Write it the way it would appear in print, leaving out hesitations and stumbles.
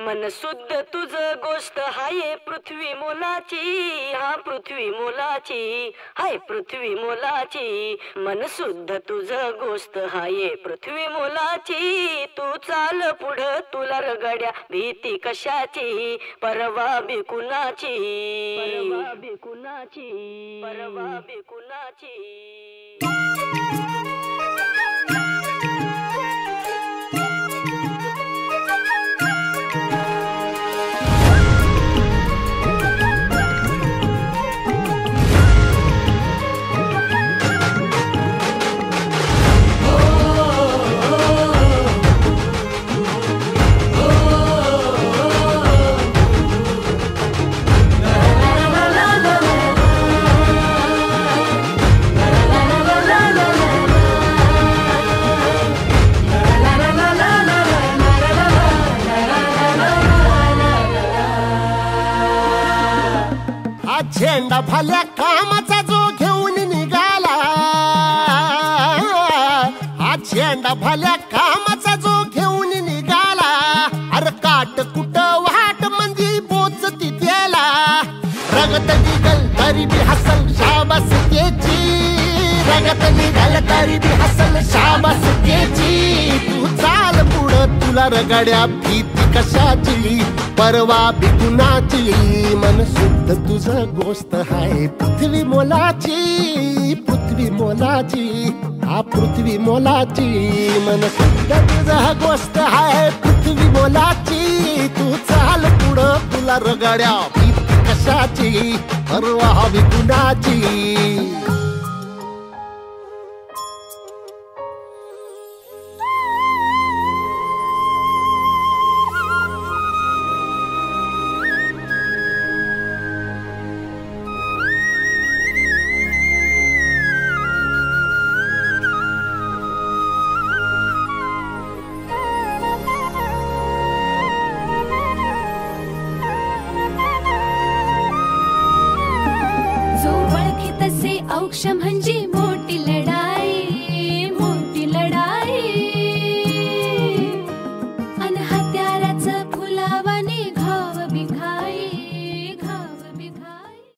मन शुद्ध तुझ गोष्ट हाय पृथ्वी मोलाची, हा पृथ्वी मोलाची, हाय पृथ्वी मोलाची. मन शुद्ध तुझ गोष्ट हाय पृथ्वी मोलाची. तू चाल पुढं तुला रगड्या भीती कशाची, परवा बिकुनाची, परवा बिकुनाची, परवा बिकुनाची. झेंडा भल्या कामाचा जो घेऊन निघाला, हा झेंडा भल्या कामाचा जो घेऊन निघाला. अरे काट कुट वाट म्हणजे पोचती त्याला. रगत निघल तरी बी हसल शाबास त्याची, रगत निघल तरी बी हसल शाबास त्याची. तू चाल पुढं तुला रगड्या भीती कशाची, परवा बिकुनाची. मन शुद्ध तुझ गोष्ट हाय पृथ्वी मोलाची, पृथ्वी मोलाची, हा पृथ्वी मोलाची. मन शुद्ध तुझ गोष्ट हाय पृथ्वी मोलाची. तू चाल पुढं तुला रगड्या भीती कशाची, परवा बिकुनाची. जो वळखे तसे औक्ष म्हणजे मोठी लढाई.